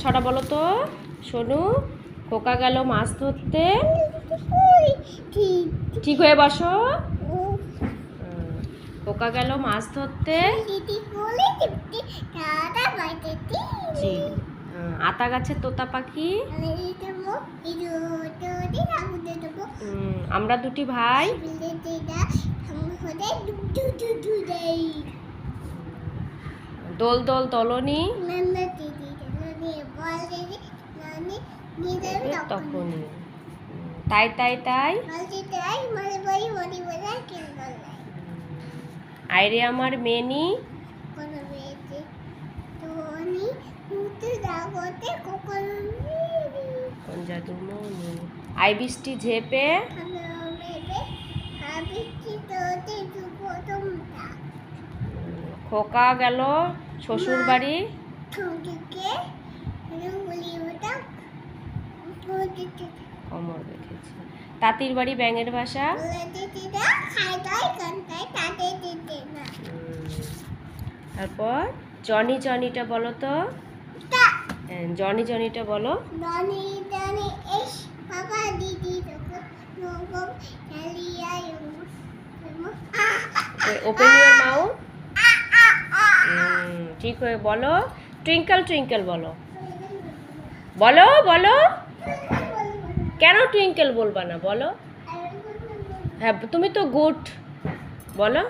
ছটা বলো তো। সোনু, খোকা গেল মাছ ধরতে। ঠিক হয়ে বসো। খোকা গেল মাছ ধরতে। জি। আতা গাছের তোতা পাখি। আমরা দুটি ভাই। দোল দোল দলনি। তখনই তাই তাই তাই। আইরে আমার মেনি। কোন জাদুমণি। আই বৃষ্টি ঝেপে। খোকা গেল শ্বশুর বাড়ি। কমর বেঁধেছে। তাঁতির বাড়ি ব্যাঙের বাসা। তারপর জনি জনিটা বলো তো। জনি জনিটা বলো। Open your mouth. ঠিক হয়ে বলো। টুইঙ্কল টুইঙ্কল বলো। বলো বলো। কেন টুইঙ্কেল বলবা না বলো। হ্যাঁ তুমি তো গুড বলো।